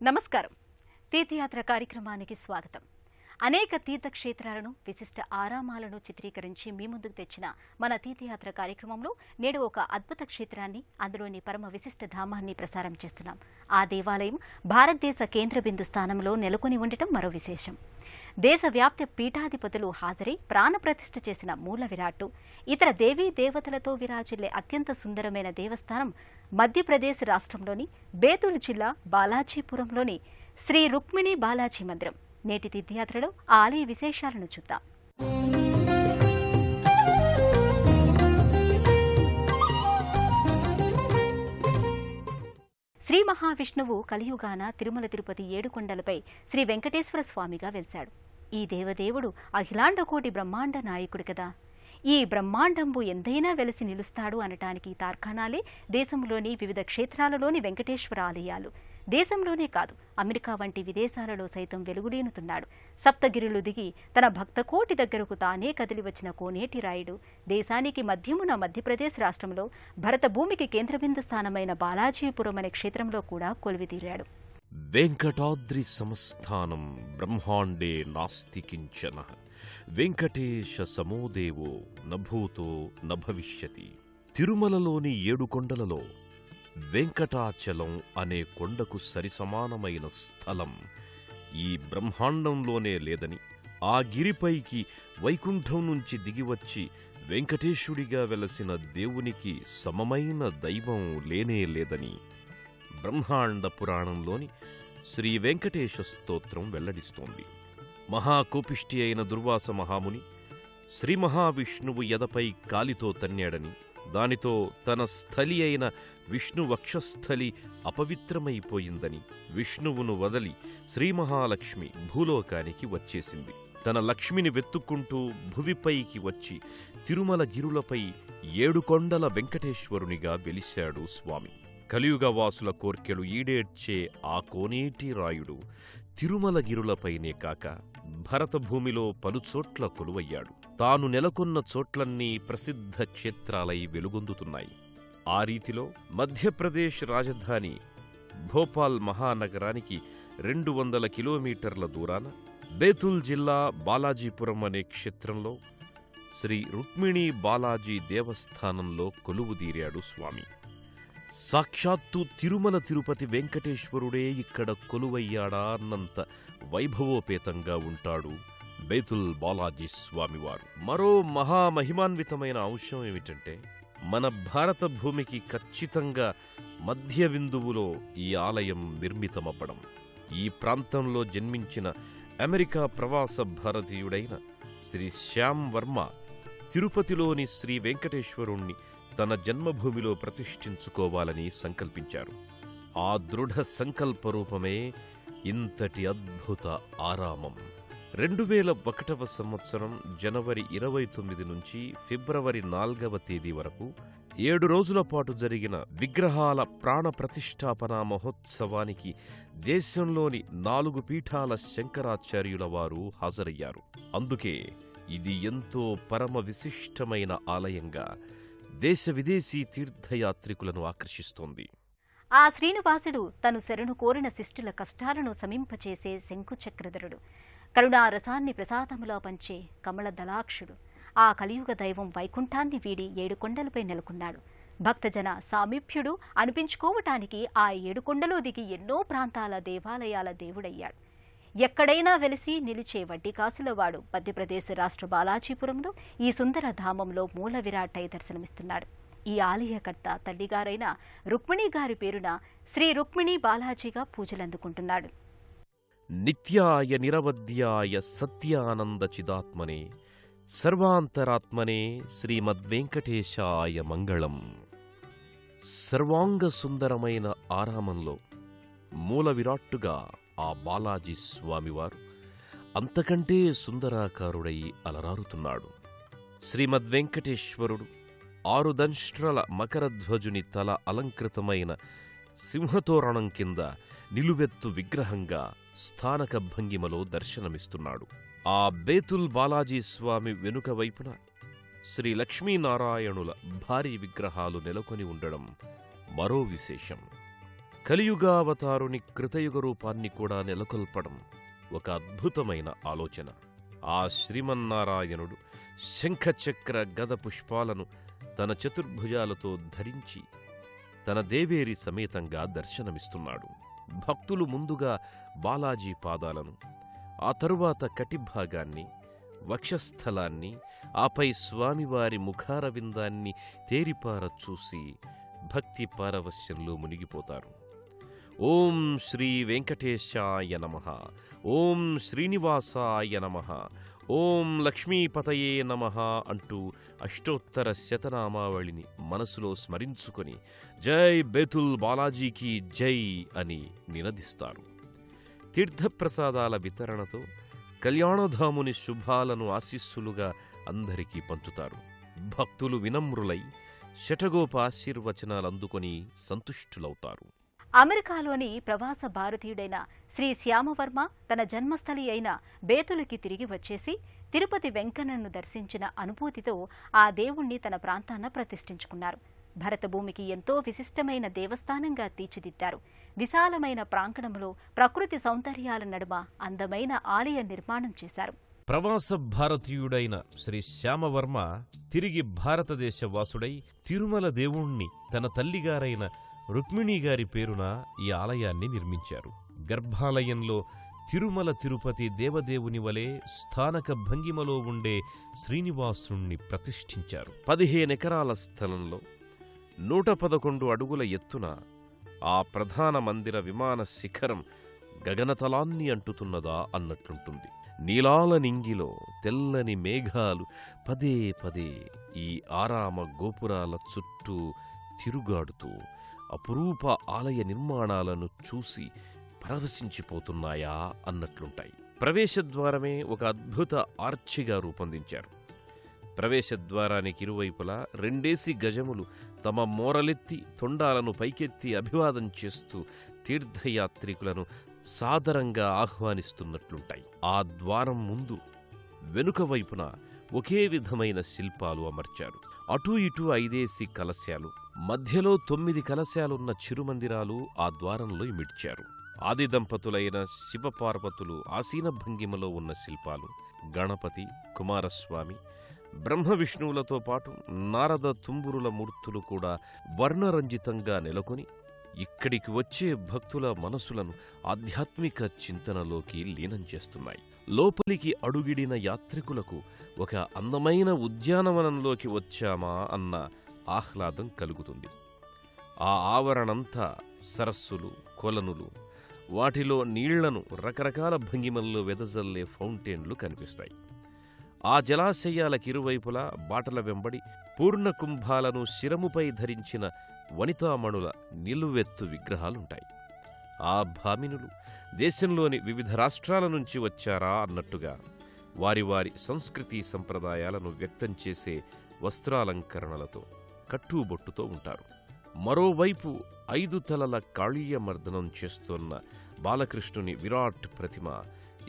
నమస్కారం. తీర్థయాత్ర కార్యక్రమానికి స్వాగతం. అనేక తీర్థక్షేత్రాలను, విశిష్ట ఆరామాలను చిత్రీకరించి మీ ముందుకు తెచ్చిన మన తీర్థయాత్ర కార్యక్రమంలో నేడు ఒక అద్భుత క్షేత్రాన్ని, అందులోని పరమ విశిష్ట ధామాన్ని ప్రసారం చేస్తున్నాం. ఆ దేవాలయం భారతదేశ కేంద్ర బిందు స్థానంలో నెలకొని ఉండటం మరో విశేషం. దేశవ్యాప్త పీఠాధిపతులు హాజరై ప్రాణప్రతిష్ఠ చేసిన మూల విరాట్టు, ఇతర దేవీ దేవతలతో విరాజిల్లే అత్యంత సుందరమైన దేవస్థానం మధ్యప్రదేశ్ రాష్ట్రంలోని బేతుల్ జిల్లా బాలాజీపురంలోని శ్రీ రుక్మిణి బాలాజీ మందిరం. నేటి తీర్థయాత్రలో ఆ ఆలయ విశేషాలను చూద్దాం. శ్రీ మహావిష్ణువు కలియుగాన తిరుమల తిరుపతి ఏడుకొండలపై శ్రీ వెంకటేశ్వర స్వామిగా వెలిశాడు. ఈ దేవదేవుడు అఖిలాండకోటి బ్రహ్మాండ నాయకుడు కదా. ఈ బ్రహ్మాండంబు ఎంతైనా వెలిసి నిలుస్తాడు అనటానికి తార్కాణాలే దేశంలోని వివిధ క్షేత్రాలలోని వెంకటేశ్వర ఆలయాలు. దేశంలోనే కాదు, అమెరికా వంటి విదేశాలలో సైతం వెలుగులేనుతున్నాడు. సప్తగిరులు దిగి తన భక్తకోటి దగ్గరకు తానే కదిలి వచ్చిన కోనేటి రాయుడు దేశానికి మధ్యమున మధ్యప్రదేశ్ రాష్ట్రంలో భరత భూమికి కేంద్రబిందు స్థానమైన బాలాజీపురం అనే క్షేత్రంలో కూడా కొలువితీరాడు. వెంకటాద్రి సంస్థానం బ్రహ్మాండే నాస్తి కించన వెంకటేశ సమోదేవో నభూతో నభవిష్యతి. తిరుమలలోని 7 కొండలలో వెంకటాచలం అనే కొండకు సరిసమానమైన స్థలం ఈ బ్రహ్మాండంలోనే లేదని, ఆ గిరిపైకి వైకుంఠం నుంచి దిగివచ్చి వెంకటేశుడిగా వెలసిన దేవునికి సమమైన దైవం లేనే లేదని బ్రహ్మాండ పురాణంలోని శ్రీ వెంకటేశ స్తోత్రం వెల్లడిస్తోంది. మహాకోపిష్టి అయిన దుర్వాస మహాముని శ్రీ మహావిష్ణువు ఎదపై కాలితో తన్నాడని, దానితో తన స్థలి అయిన విష్ణు వక్షస్థలి అపవిత్రమైపోయిందని విష్ణువును వదలి శ్రీ మహాలక్ష్మి భూలోకానికి వచ్చేసింది. తన లక్ష్మిని వెతుక్కుంటూ భువిపైకి వచ్చి తిరుమల గిరులపై 7 కొండల వెంకటేశ్వరునిగా వెలిశాడు స్వామి. కలియుగవాసుల కోర్కెలు ఈడేర్చే ఆ కోనేటి రాయుడు తిరుమల గిరులపైనే కాక భరతభూమిలో పలుచోట్ల కొలువయ్యాడు. తాను నెలకొన్న చోట్లన్నీ ప్రసిద్ధ క్షేత్రాలై వెలుగొందుతున్నాయి. ఆ రీతిలో మధ్యప్రదేశ్ రాజధాని భోపాల్ మహానగరానికి 200 కిలోమీటర్ల దూరాన బేతుల్ జిల్లా బాలాజీపురం అనే క్షేత్రంలో శ్రీ రుక్మిణి బాలాజీ దేవస్థానంలో కొలువుదీరాడు స్వామి. సాక్షాత్తు తిరుమల తిరుపతి వెంకటేశ్వరుడే ఇక్కడ కొలువయ్యాడా అన్నంత వైభవోపేతంగా ఉంటాడు బేతుల్ బాలాజీ స్వామివారు. మరో మహామహిమాన్వితమైన అంశం ఏమిటంటే, మన భారత భూమికి ఖచ్చితంగా మధ్య బిందువులో ఈ ఆలయం నిర్మితమవ్వడం. ఈ ప్రాంతంలో జన్మించిన అమెరికా ప్రవాస భారతీయుడైన శ్రీ శ్యామ్ వర్మ తిరుపతిలోని శ్రీ వెంకటేశ్వరుణ్ణి తన జన్మభూమిలో ప్రతిష్ఠించుకోవాలని సంకల్పించారు. ఆ దృఢ సంకల్పరూపమే ఇంతటి అద్భుత ఆరామం. 2001వ సంవత్సరం జనవరి 29 నుంచి ఫిబ్రవరి 4వ తేదీ వరకు 7 రోజుల పాటు జరిగిన విగ్రహాల ప్రాణ ప్రతిష్ఠాపనా మహోత్సవానికి దేశంలోని 4 పీఠాల శంకరాచార్యుల వారు హాజరయ్యారు. అందుకే ఇది ఎంతో పరమ విశిష్టమైన ఆలయంగా దేశ విదేశీ తీర్థయాత్రికులను ఆకర్షిస్తోంది. ఆ శ్రీనివాసుడు తను శరణు కోరిన శిష్టుల కష్టాలను శమింపచేసే శంకుచక్రధరుడు, కరుణారసాన్ని ప్రసాదములో పంచే కమల దళాక్షుడు. ఆ కలియుగ దైవం వైకుంఠాన్ని వీడి 7 కొండలపై నెలకొన్నాడు. భక్తజన సామీప్యుడు అనిపించుకోవటానికి ఆ 7 కొండలు దిగి ఎన్నో ప్రాంతాల దేవాలయాల దేవుడయ్యాడు. ఎక్కడైనా వెలిసి నిలిచే వడ్డీ కాసులవాడు మధ్యప్రదేశ్ రాష్ట్ర బాలాజీపురంలో ఈ సుందర ధామంలో మూల విరాట్టై దర్శనమిస్తున్నాడు. ఈ ఆలయకర్త తల్లిగారైన రుక్మిణి గారి పేరున శ్రీ రుక్మిణి బాలాజీగా పూజలందుకుంటున్నాడు. నిత్యాయ నిరవధ్యాయ సత్యానంద చిదాత్మనే సర్వాంతరాత్మనే శ్రీమద్వెంకటేశాయ మంగళం. సర్వాంగ సుందరమైన ఆరామంలో మూల విరాట్టుగా ఆ బాలాజీ స్వామివారు అంతకంటే సుందరాకారుడై అలరారుతున్నాడు. శ్రీమద్వెంకటేశ్వరుడు 6 దంష్ట్రల మకరధ్వజుని తల అలంకృతమైన సింహతోరణం కింద నిలువెత్తు విగ్రహంగా స్థానక భంగిమలో దర్శనమిస్తున్నాడు. ఆ బేతుల్ బాలాజీ స్వామి వెనుక వైపున శ్రీ లక్ష్మీనారాయణుల భారీ విగ్రహాలు నెలకొని ఉండడం మరో విశేషం. కలియుగావతారుని కృతయుగ రూపాన్ని కూడా నెలకొల్పడం ఒక అద్భుతమైన ఆలోచన. ఆ శ్రీమన్నారాయణుడు శంఖచక్ర గద పుష్పాలను తన చతుర్భుజాలతో ధరించి తన దేవేరి సమేతంగా దర్శనమిస్తున్నాడు. భక్తులు ముందుగా బాలాజీ పాదాలను, ఆ తరువాత కటిభాగాన్ని, వక్షస్థలాన్ని, ఆపై స్వామివారి ముఖారవిందాన్ని తేరిపార చూసి భక్తి పారవశ్యంలో మునిగిపోతారు. ఓం శ్రీ వెంకటేశాయ నమః, ఓం శ్రీనివాసాయ నమః, ఓం లక్ష్మీపతయే నమః అంటూ అష్టోత్తర శతనామావళిని మనసులో స్మరించుకొని జై బేతుల్ బాలాజీకి జై అని నినదిస్తారు. తీర్థప్రసాదాల వితరణతో కళ్యాణధాముని శుభాలను ఆశీస్సులుగా అందరికీ పంచుతారు. భక్తులు వినమ్రులై శఠగోపాశీర్వచనాలందుకొని సంతుష్టులవుతారు. అమెరికాలోని ప్రవాస భారతీయుడైన శ్రీ శ్యామవర్మ తన జన్మస్థలి అయిన బేతులకి తిరిగి వచ్చేసి తిరుపతి వెంకన్నను దర్శించిన అనుభూతితో ఆ దేవుణ్ణి తన ప్రాంతాన ప్రతిష్ఠించుకున్నారు. భరతభూమికి ఎంతో విశిష్టమైన దేవస్థానంగా తీర్చిదిద్దారు. విశాలమైన ప్రాంగణంలో ప్రకృతి సౌందర్యాల నడుమ అందమైన ఆలయ నిర్మాణం చేశారు. ప్రవాస భారతీయుడైన శ్రీ శ్యామవర్మ తిరిగి భారతదేశ వాసుడై తిరుమల దేవుణ్ణి తన తల్లిగారైన రుక్మిణీగారి పేరున ఈ ఆలయాన్ని నిర్మించారు. గర్భాలయంలో తిరుమల తిరుపతి దేవదేవుని వలె స్థానక భంగిమలో ఉండే శ్రీనివాసుణ్ణి ప్రతిష్ఠించారు. 15 ఎకరాల స్థలంలో 111 అడుగుల ఎత్తున ఆ ప్రధాన మందిర విమాన శిఖరం గగనతలాన్ని అంటుతున్నదా అన్నట్లుంటుంది. నీలాల నింగిలో తెల్లని మేఘాలు పదే పదే ఈ ఆరామ గోపురాల చుట్టూ తిరుగాడుతూ అపురూప ఆలయ నిర్మాణాలను చూసి పరవశించిపోతున్నాయా అన్నట్లుంటాయి. ప్రవేశద్వారమే ఒక అద్భుత ఆర్చిగా రూపొందించారు. ప్రవేశద్వారానికి ఇరువైపులా 2 గజములు తమ మోరలెత్తి తొండాలను పైకెత్తి అభివాదం చేస్తూ తీర్థయాత్రికులను సాదరంగా ఆహ్వానిస్తున్నట్లుంటాయి. ఆ ద్వారం ముందు వెనుక వైపున ఒకే విధమైన శిల్పాలు అమర్చారు. అటూ ఇటూ 5 కలశాలు, మధ్యలో 9 కలశాలున్న చిరుమందిరాలు ఆ ద్వారంలో ఇమిడ్చారు. ఆది దంపతులైన శివపార్వతులు ఆసీన భంగిమలో ఉన్న శిల్పాలు, గణపతి, కుమారస్వామి, బ్రహ్మ విష్ణువులతో పాటు నారద తుంబురుల మూర్తులు కూడా వర్ణరంజితంగా నెలకొని ఇక్కడికి వచ్చే భక్తుల మనసులను ఆధ్యాత్మిక చింతనలోకి లీనం చేస్తున్నాయి. లోపలికి అడుగిడిన యాత్రికులకు ఒక అందమైన ఉద్యానవనంలోకి వచ్చామా అన్న ఆహ్లాదం కలుగుతుంది. ఆ ఆవరణంతా సరస్సులు, కొలనులు, వాటిలో నీళ్లను రకరకాల భంగిమల్లో వెదజల్లే ఫౌంటైన్లు కనిపిస్తాయి. ఆ జలాశయాలకిరువైపులా బాటల వెంబడి పూర్ణ కుంభాలను శిరముపై ధరించిన వనితామణుల నిలువెత్తు విగ్రహాలుంటాయి. ఆ భామినులు దేశంలోని వివిధ రాష్ట్రాల నుంచి వచ్చారా అన్నట్టుగా వారి వారి సంస్కృతి సంప్రదాయాలను వ్యక్తం చేసే వస్త్రాలంకరణలతో, కట్టుబొట్టుతో ఉంటారు. మరోవైపు 5 తలల కాళీయమర్దనం చేస్తోన్న బాలకృష్ణుని విరాట్ ప్రతిమ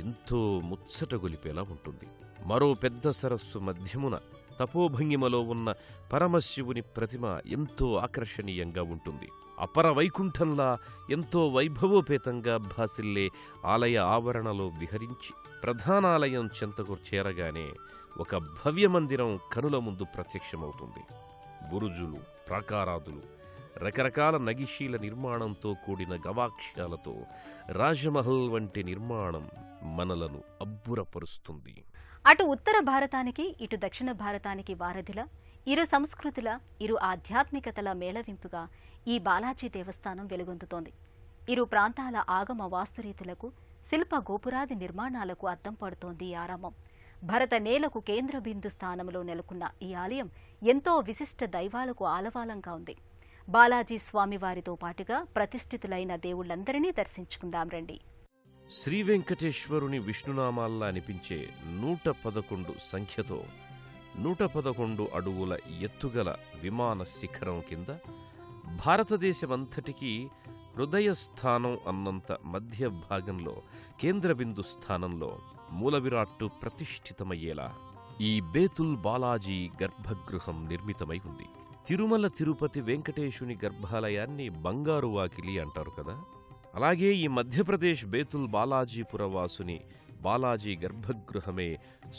ఎంతో ముచ్చటగొలిపేలా ఉంటుంది. మరో పెద్ద సరస్సు మధ్యమున తపోభంగిమలో ఉన్న పరమశివుని ప్రతిమ ఎంతో ఆకర్షణీయంగా ఉంటుంది. అపర వైకుంఠంలా ఎంతో వైభవోపేతంగా భాసిల్లే ఆలయ ఆవరణలో విహరించి ప్రధానాలయం చెంతకు చేరగానే ఒక భవ్యమందిరం కనుల ముందు ప్రత్యక్షమవుతుంది. బురుజులు, ప్రాకారాదులు, రకరకాల నగిశీల నిర్మాణంతో కూడిన గవాక్ష్యాలతో రాజమహల్ వంటి నిర్మాణం మనలను అబ్బురపరుస్తుంది. అటు ఉత్తర భారతానికి, ఇటు దక్షిణ భారతానికి వారధిలా, ఇరు సంస్కృతుల, ఇరు ఆధ్యాత్మికతల మేళవింపుగా ఈ బాలాజీ దేవస్థానం వెలుగొందుతోంది. ఇరు ప్రాంతాల ఆగమ వాస్తురీతులకు, శిల్ప గోపురాది నిర్మాణాలకు అద్దం పడుతోంది ఈ ఆరామం. భరత నేలకు కేంద్ర బిందు స్థానంలో నెలకొన్న ఈ ఆలయం ఎంతో విశిష్ట దైవాలకు ఆలవాలంగా ఉంది. బాలాజీ స్వామివారితో పాటుగా ప్రతిష్ఠితులైన దేవుళ్లందరినీ దర్శించుకుందాం రండి. శ్రీ వెంకటేశ్వరుని విష్ణునామాల్లా అనిపించే 111 సంఖ్యతో 111 అడుగుల ఎత్తుగల విమాన శిఖరం కింద భారతదేశమంతటికీ హృదయస్థానం అన్నంత మధ్య భాగంలో కేంద్ర బిందు స్థానంలో మూలవిరాట్టు ప్రతిష్ఠితమయ్యేలా ఈ బేతుల్ బాలాజీ గర్భగృహం నిర్మితమై ఉంది. తిరుమల తిరుపతి వెంకటేశుని గర్భాలయాన్ని బంగారు వాకిలి అంటారు కదా, అలాగే ఈ మధ్యప్రదేశ్ బేతుల్ బాలాజీపురవాసుని బాలాజీ గర్భగృహమే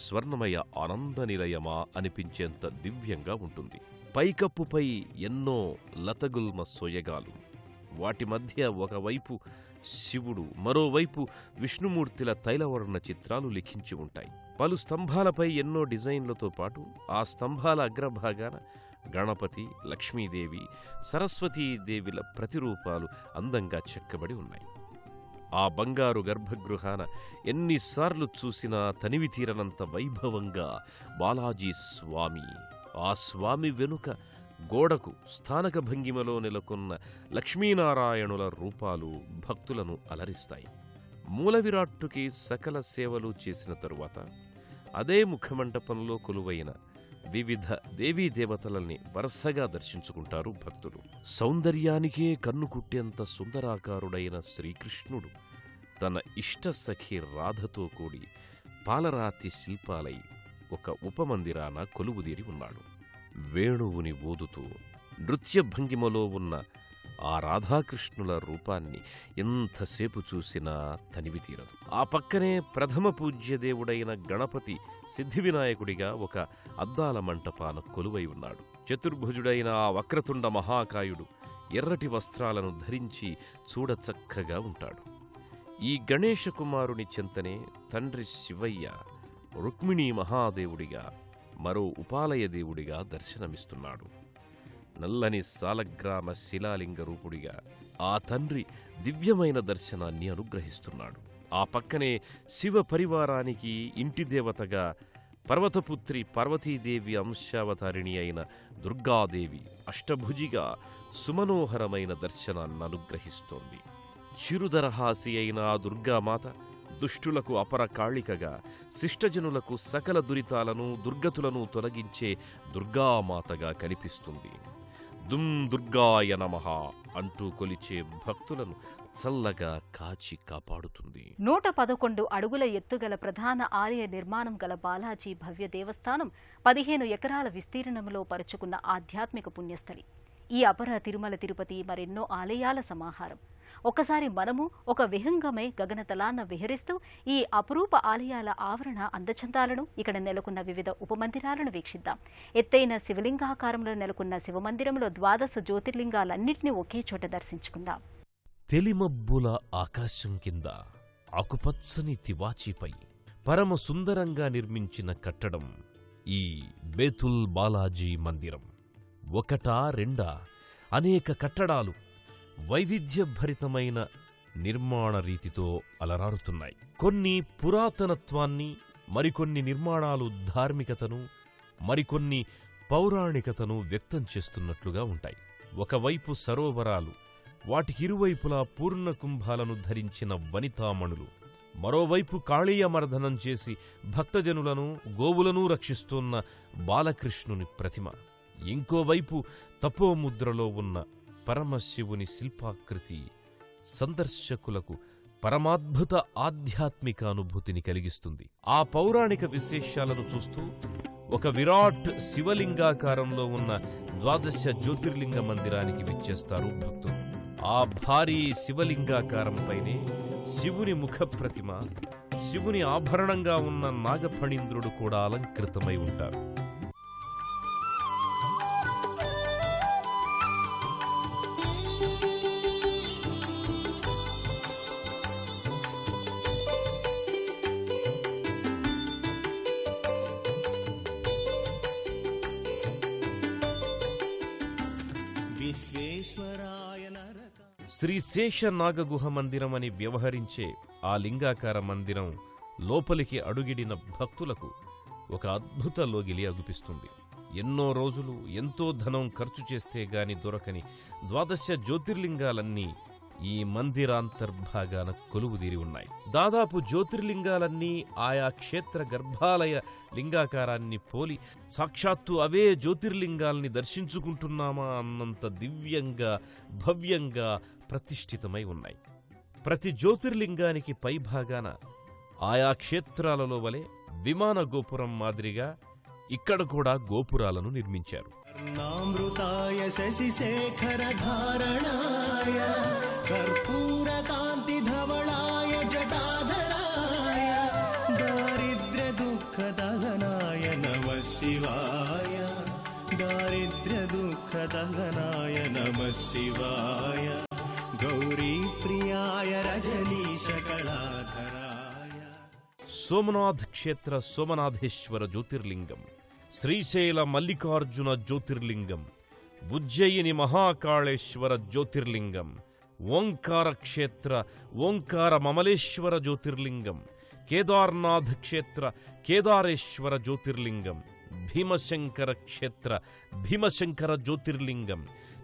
స్వర్ణమయ ఆనంద నిలయమా అనిపించేంత దివ్యంగా ఉంటుంది. పైకప్పుపై ఎన్నో లతగుల్మ సోయగాలు, వాటి మధ్య ఒకవైపు శివుడు, మరోవైపు విష్ణుమూర్తిల తైలవర్ణ చిత్రాలు లిఖించి ఉంటాయి. పలు స్తంభాలపై ఎన్నో డిజైన్లతో పాటు ఆ స్తంభాల అగ్రభాగాన గణపతి, లక్ష్మీదేవి, సరస్వతీదేవిల ప్రతిరూపాలు అందంగా చెక్కబడి ఉన్నాయి. ఆ బంగారు గర్భగృహాన ఎన్నిసార్లు చూసినా తనివి తీరనంత వైభవంగా బాలాజీ స్వామి, ఆ స్వామి వెనుక గోడకు స్థానక భంగిమలో నెలకొన్న లక్ష్మీనారాయణుల రూపాలు భక్తులను అలరిస్తాయి. మూలవిరాట్టుకి సకల సేవలు చేసిన తరువాత అదే ముఖమంటపంలో కొలువైన వివిధ దేవతలని వరుసగా దర్శించుకుంటారు భక్తులు. సౌందర్యానికే కన్ను కుట్టేంత సుందరాకారుడైన శ్రీకృష్ణుడు తన ఇష్టసఖి రాధతో కూడి పాలరాతి శిల్పాలై ఒక ఉపమందిరాన కొలువుదీరి ఉన్నాడు. వేణువుని ఊదుతూ నృత్య భంగిమలో ఉన్న ఆ రాధాకృష్ణుల రూపాన్ని ఎంతసేపు చూసినా తనివి తీరదు. ఆ పక్కనే ప్రథమ పూజ్యదేవుడైన గణపతి సిద్ధివినాయకుడిగా ఒక అద్దాల మంటపాన కొలువై ఉన్నాడు. చతుర్భుజుడైన ఆ వక్రతుండ మహాకాయుడు ఎర్రటి వస్త్రాలను ధరించి చూడచక్కగా ఉంటాడు. ఈ గణేశ కుమారుని చెంతనే తండ్రి శివయ్య రుక్మిణీ మహాదేవుడిగా, మరో ఉపాలయ దేవుడిగా దర్శనమిస్తున్నాడు. నల్లని సాలగ్రామ శిలాలింగ రూపుడిగా ఆ తండ్రి దివ్యమైన దర్శనాన్ని అనుగ్రహిస్తున్నాడు. ఆ పక్కనే శివ పరివారానికి ఇంటి దేవతగా పర్వతపుత్రి పార్వతీదేవి అంశావతారిణి అయిన దుర్గాదేవి అష్టభుజిగా సుమనోహరమైన దర్శనాన్ని అనుగ్రహిస్తోంది. చిరుదరహాసి అయిన ఆ దుర్గామాత దుష్టులకు అపర కాళికగా, శిష్టజనులకు సకల దురితాలను దుర్గతులను తొలగించే దుర్గామాతగా కనిపిస్తుంది. దుమ్ దుర్గాయ నమః అంటూ కొలిచే భక్తులను చల్లగా కాచి కాపాడుతుంది. 111 అడుగుల ఎత్తుగల ప్రధాన ఆలయ నిర్మాణం గల బాలాజీ భవ్య దేవస్థానం 15 ఎకరాల విస్తీర్ణంలో పరుచుకున్న ఆధ్యాత్మిక పుణ్యస్థలి. ఈ అపర తిరుమల తిరుపతి మరెన్నో ఆలయాల సమాహారం. ఒకసారి మనము ఒక విహంగమై గగనతలాన్న విహరిస్తూ ఈ అపురూప ఆలయాల ఆవరణ అందచందాలను, ఇక్కడ నెలకొన్న వివిధ ఉపమందిరాలను వీక్షిద్దాం. ఎత్తైన శివలింగాకారంలో నెలకొన్న శివమందిరంలో 12 జ్యోతిర్లింగాలన్నింటినీ ఒకే చోట దర్శించుకుందాం. తెలిమబ్బుల ఆకాశం కింద ఆకుపచ్చని తివాచీపై పరమ సుందరంగా నిర్మించిన కట్టడం ఈ బేతుల్ బాలాజీ మందిరం. ఒకటా రెండా అనేక కట్టడాలు వైవిధ్యభరితమైన నిర్మాణ రీతితో అలరారుతున్నాయి. కొన్ని పురాతనత్వాన్ని, మరికొన్ని నిర్మాణాలు ధార్మికతను, మరికొన్ని పౌరాణికతను వ్యక్తం చేస్తున్నట్లుగా ఉంటాయి. ఒకవైపు సరోవరాలు, వాటికిరువైపులా పూర్ణ కుంభాలను ధరించిన వనితామణులు, మరోవైపు కాళీయమర్దనం చేసి భక్తజనులను గోవులను రక్షిస్తున్న బాలకృష్ణుని ప్రతిమ, ఇంకోవైపు తపోముద్రలో ఉన్న పరమశివుని శిల్పాకృతి సందర్శకులకు పరమాద్భుత ఆధ్యాత్మిక అనుభూతిని కలిగిస్తుంది. ఆ పౌరాణిక విశేషాలను చూస్తూ ఒక విరాట్ శివలింగాకారంలో ఉన్న 12 జ్యోతిర్లింగ మందిరానికి విచ్చేస్తారు భక్తులు. ఆ భారీ శివలింగాకారంపైనే శివుని ముఖ ప్రతిమ, శివుని ఆభరణంగా ఉన్న నాగఫణీంద్రుడు కూడా అలంకృతమై ఉంటారు. శ్రీ శేష నాగగుహ మందిరం అని వ్యవహరించే ఆ లింగాకార మందిరం లోపలికి అడుగిడిన భక్తులకు ఒక అద్భుత లోగిలి అగుపిస్తుంది. ఎన్నో రోజులు ఎంతో ధనం ఖర్చు చేస్తే గాని దొరకని 12 జ్యోతిర్లింగాలన్నీ ఈ మందిరాంతర్భాగాన కొలువుదీరి ఉన్నాయి. దాదాపు జ్యోతిర్లింగాలన్నీ ఆయా క్షేత్ర గర్భాలయ లింగాకారాన్ని పోలి సాక్షాత్తు అవే జ్యోతిర్లింగాల్ని దర్శించుకుంటున్నామా అన్నంత దివ్యంగా, భవ్యంగా ప్రతిష్ఠితమై ఉన్నాయి. ప్రతి జ్యోతిర్లింగానికి పైభాగాన ఆయా క్షేత్రాలలో వలె విమాన గోపురం మాదిరిగా ఇక్కడ కూడా గోపురాలను నిర్మించారు. నామృతాయ శశిశేఖరధారణాయ కర్పూరకాంతిధవళాయ జటాధరాయ దారిద్ర్యదుఃఖదహనాయ నమః శివాయ దారిద్ర్యదుఃఖదహనాయ నమః శివాయ గౌరీప్రియాయ రజనీశకళాధరాయ. సోమనాథ్ క్షేత్ర సోమనాథేశ్వర జ్యోతిర్లింగం, శ్రీశైల మల్లికార్జున జ్యోతిర్లింగం, ఉజ్జయిని మహాకాళేశ్వర జ్యోతిర్లింగం, ఓంకార క్షేత్ర ఓంకార మమలేశ్వర జ్యోతిర్లింగం, కేదార్నాథ్ క్షేత్ర కేదారేశ్వర జ్యోతిర్లింగం, భీమశంకర క్షేత్ర భీమశంకర జ్యోతిర్లింగం,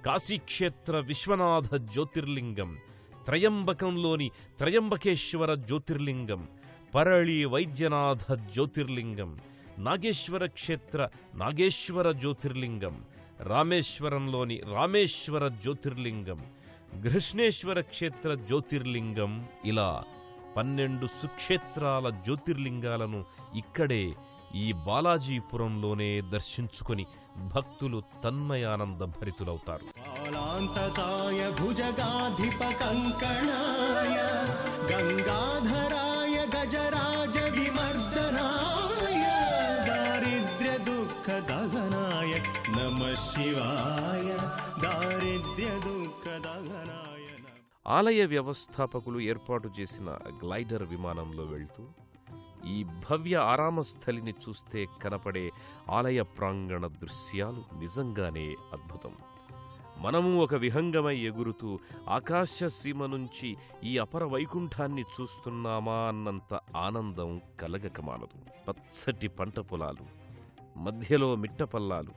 కాశీక్షేత్ర విశ్వనాథ జ్యోతిర్లింగం, త్రయంబకంలోని త్రయంబకేశ్వర జ్యోతిర్లింగం, పరళి వైద్యనాథ జ్యోతిర్లింగం, నాగేశ్వర క్షేత్ర నాగేశ్వర జ్యోతిర్లింగం, రామేశ్వరంలోని రామేశ్వర జ్యోతిర్లింగం, కృష్ణేశ్వర క్షేత్ర జ్యోతిర్లింగం, ఇలా 12 సుక్షేత్రాల జ్యోతిర్లింగాలను ఇక్కడే ఈ బాలాజీపురంలోనే దర్శించుకొని భక్తులు తన్మయానంద భరితులవుతారు. కాళాంతకాయ భుజగాధిప కంకణాయ గంగాధరాయ గజరాజ విమర్దనాయ దారిద్ర్య దుఃఖ దహనాయ నమః శివాయ దారిద్ర్య దుఃఖ దహనాయ. ఆలయ వ్యవస్థాపకులు ఏర్పాటు చేసిన గ్లైడర్ విమానంలో వెళ్తూ ఈ భవ్య ఆరామస్థలిని చూస్తే కనపడే ఆలయ ప్రాంగణ దృశ్యాలు నిజంగానే అద్భుతం. మనము ఒక విహంగమై ఎగురుతూ ఆకాశ సీమ నుంచి ఈ అపర వైకుంఠాన్ని చూస్తున్నామా అన్నంత ఆనందం కలగకమానదు. పచ్చటి పంట పొలాలు, మధ్యలో మిట్టపల్లాలు,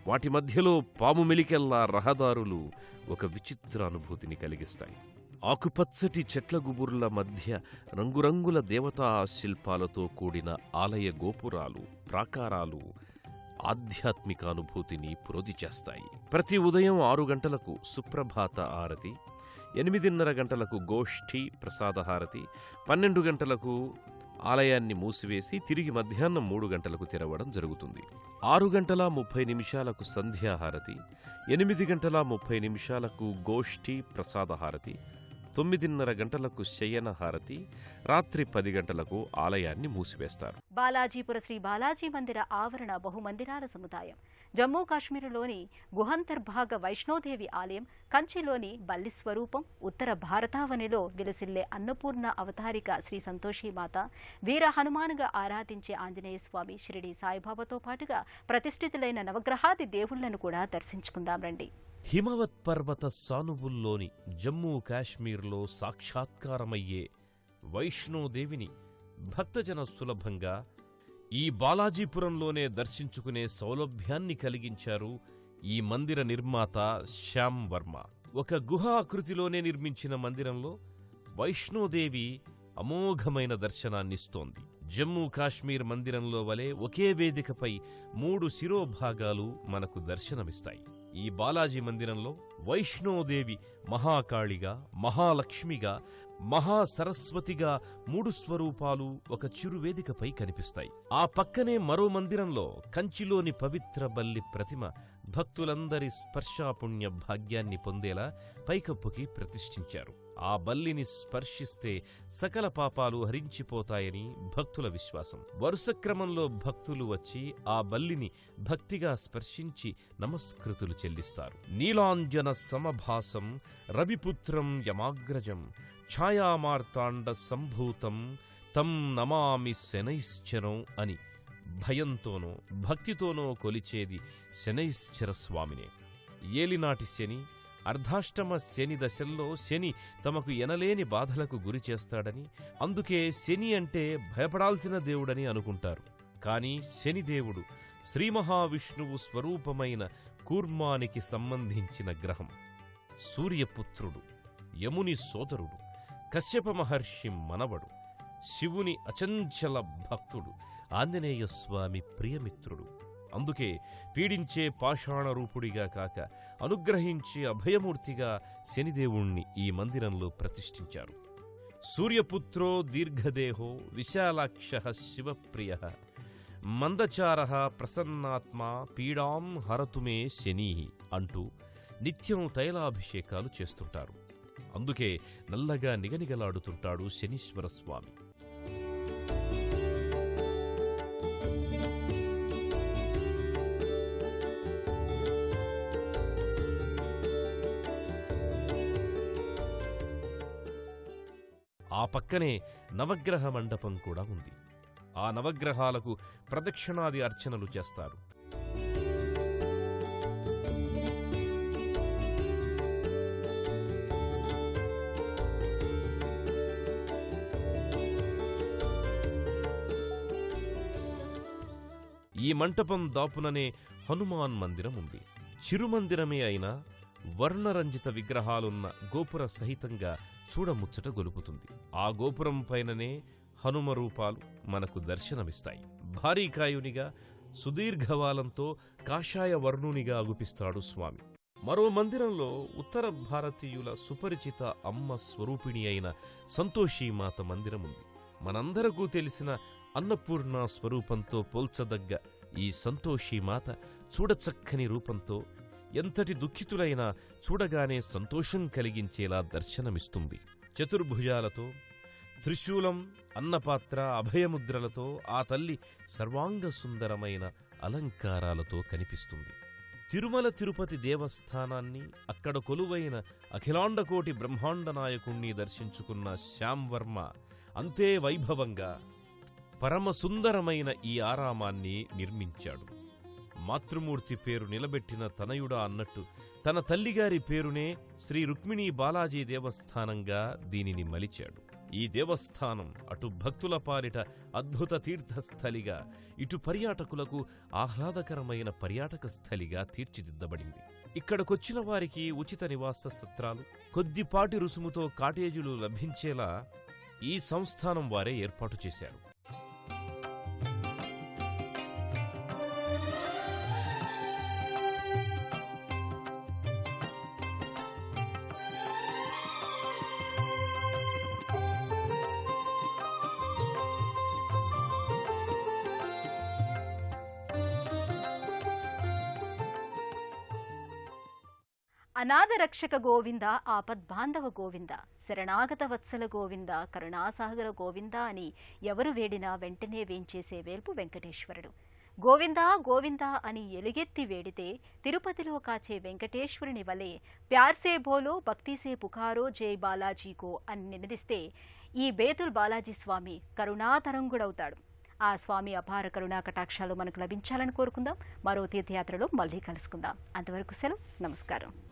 వాటి మధ్యలో పాము మెలికెల్లా రహదారులు ఒక విచిత్ర అనుభూతిని కలిగిస్తాయి. ఆకుపచ్చటి చెట్ల గుబుర్ల మధ్య రంగురంగుల దేవతా శిల్పాలతో కూడిన ఆలయ గోపురాలు, ప్రాకారాలు ఆధ్యాత్మిక అనుభూతిని ప్రోది చేస్తాయి. ప్రతి ఉదయం 6 గంటలకు సుప్రభాత హారతి, 8:30 గంటలకు గోష్ఠి ప్రసాదహారతి, 12 గంటలకు ఆలయాన్ని మూసివేసి తిరిగి మధ్యాహ్నం 3 గంటలకు తెరవడం జరుగుతుంది. 6:30 సంధ్యాహారతి, 8:30 గోష్ఠి ప్రసాదహారతి, 9:30 గంటలకు శయనహారతి, రాత్రి 10 గంటలకు ఆలయాన్ని మూసివేస్తారు. బాలాజీపుర శ్రీ బాలాజీ మందిర ఆవరణ బహుమందిరాల సముదాయం, జమ్మూ కాశ్మీరులోని గుహంతర్భాగ వైష్ణోదేవి ఆలయం, కంచిలోని బల్లి స్వరూపం, ఉత్తర భారతావనిలో విలసిల్లే అన్నపూర్ణ అవతారిక శ్రీ సంతోషీమాత, వీర హనుమానుగా ఆరాధించే ఆంజనేయ స్వామి, షిరిడి సాయిబాబాతో పాటుగా ప్రతిష్ఠితులైన నవగ్రహాది దేవుళ్లను కూడా దర్శించుకుందాం రండి. హిమవత్ పర్వత సానువుల్లోని జమ్మూ కాశ్మీర్లో సాక్షాత్కారమయ్యే వైష్ణోదేవిని భక్తజన సులభంగా ఈ బాలాజీపురంలోనే దర్శించుకునే సౌలభ్యాన్ని కలిగించారు ఈ మందిర నిర్మాత శ్యామ్ వర్మ. ఒక గుహ ఆకృతిలోనే నిర్మించిన మందిరంలో వైష్ణోదేవి అమోఘమైన దర్శనాన్నిస్తోంది. జమ్మూ కాశ్మీర్ మందిరంలో వలె ఒకే వేదికపై 3 శిరోభాగాలు మనకు దర్శనమిస్తాయి. ఈ బాలాజీ మందిరంలో వైష్ణోదేవి మహాకాళిగా, మహాలక్ష్మిగా, మహాసరస్వతిగా 3 స్వరూపాలు ఒక చిరువేదికపై కనిపిస్తాయి. ఆ పక్కనే మరో మందిరంలో కంచిలోని పవిత్ర బల్లి ప్రతిమ భక్తులందరి స్పర్శాపుణ్య భాగ్యాన్ని పొందేలా పైకప్పుకి ప్రతిష్ఠించారు. ఆ బల్లిని స్పర్శిస్తే సకల పాపాలు హరించిపోతాయని భక్తుల విశ్వాసం. వరుస క్రమంలో భక్తులు వచ్చి ఆ బల్లిని భక్తిగా స్పర్శించి నమస్కృతులు చెల్లిస్తారు. నీలాంజన సమభాసం రవిపుత్రం యమాగ్రజం ఛాయామార్తాండ సంభూతం తం నమామి శనైశ్చరం అని భయంతోనో భక్తితోనో కొలిచేది శనైశ్చర స్వామినే. ఏలినాటి శని, అర్ధాష్టమ శని దశల్లో శని తమకు ఎనలేని బాధలకు గురి చేస్తాడని, అందుకే శని అంటే భయపడాల్సిన దేవుడని అనుకుంటారు. కాని శనిదేవుడు శ్రీ మహావిష్ణువు స్వరూపమైన కూర్మానికి సంబంధించిన గ్రహం. సూర్యపుత్రుడు, యముని సోదరుడు, కశ్యప మహర్షి మనవడు, శివుని అచంచల భక్తుడు, ఆంజనేయ స్వామి ప్రియమిత్రుడు. అందుకే పీడించే పాషాణరూపుడిగా కాక అనుగ్రహించే అభయమూర్తిగా శనిదేవుణ్ణి ఈ మందిరంలో ప్రతిష్ఠించారు. సూర్యపుత్రో దీర్ఘదేహో విశాలాక్ష శివప్రియ మందచారః ప్రసన్నాత్మ పీడాం హరతు మే శనీః అంటూ నిత్యం తైలాభిషేకాలు చేస్తుంటారు. అందుకే నల్లగా నిగనిగలాడుతుంటాడు శనీశ్వర స్వామి. ఆ పక్కనే నవగ్రహ మండపం కూడా ఉంది. ఆ నవగ్రహాలకు ప్రదక్షిణాది అర్చనలు చేస్తారు. ఈ మంటపం దాపుననే హనుమాన్ మందిరం ఉంది. చిరుమందిరమే అయినా వర్ణరంజిత విగ్రహాలున్న గోపుర సహితంగా చూడముచ్చట గొలుపుతుంది. ఆ గోపురం పైననే హనుమ రూపాలు మనకు దర్శనమిస్తాయి. భారీకాయునిగా సుదీర్ఘవాలంతో కాషాయ వర్ణునిగా అగుపిస్తాడు స్వామి. మరో మందిరంలో ఉత్తర భారతీయుల సుపరిచిత అమ్మ స్వరూపిణి అయిన సంతోషీమాత మందిరముంది. మనందరకు తెలిసిన అన్నపూర్ణ స్వరూపంతో పోల్చదగ్గ ఈ సంతోషీమాత చూడచక్కని రూపంతో ఎంతటి దుఃఖితులైనా చూడగానే సంతోషం కలిగించేలా దర్శనమిస్తుంది. చతుర్భుజాలతో, త్రిశూలం, అన్నపాత్ర, అభయముద్రలతో ఆ తల్లి సర్వాంగ సుందరమైన అలంకారాలతో కనిపిస్తుంది. తిరుమల తిరుపతి దేవస్థానాన్ని, అక్కడ కొలువైన అఖిలాండకోటి బ్రహ్మాండ నాయకుణ్ణి దర్శించుకున్న శ్యాంవర్మ అంతే వైభవంగా పరమసుందరమైన ఈ ఆరామాన్ని నిర్మించాడు. మాతృమూర్తి పేరు నిలబెట్టిన తనయుడా అన్నట్టు తన తల్లిగారి పేరునే శ్రీ రుక్మిణీ బాలాజీ దేవస్థానంగా దీనిని మలిచాడు. ఈ దేవస్థానం అటు భక్తుల పాలిట అద్భుత తీర్థస్థలిగా, ఇటు పర్యాటకులకు ఆహ్లాదకరమైన పర్యాటక స్థలిగా తీర్చిదిద్దబడింది. ఇక్కడకొచ్చిన వారికి ఉచిత నివాస సత్రాలు, కొద్దిపాటి రుసుముతో కాటేజీలు లభించేలా ఈ సంస్థానం వారే ఏర్పాటు చేశారు. అనాథ రక్షక గోవింద, ఆపద్బాంధవ గోవింద, శరణాగత వత్సల గోవింద, కరుణాసాగర గోవింద అని ఎవరు వేడినా వెంటనే వేంచేసే వేల్పు వెంకటేశ్వరుడు. గోవిందా గోవిందా అని ఎలుగెత్తి వేడితే తిరుపతిలో కాచే వెంకటేశ్వరుని వలె ప్యార్సే బోలో భక్తిసే పుకారో జై బాలాజీకో అని నినదిస్తే ఈ బేతుల్ బాలాజీ స్వామి కరుణాతరంగుడవుతాడు. ఆ స్వామి అపార కరుణా కటాక్షాలు మనకు లభించాలని కోరుకుందాం. మరో తీర్థయాత్రలో మళ్ళీ కలుసుకుందాం. అంతవరకు సెలవు. నమస్కారం.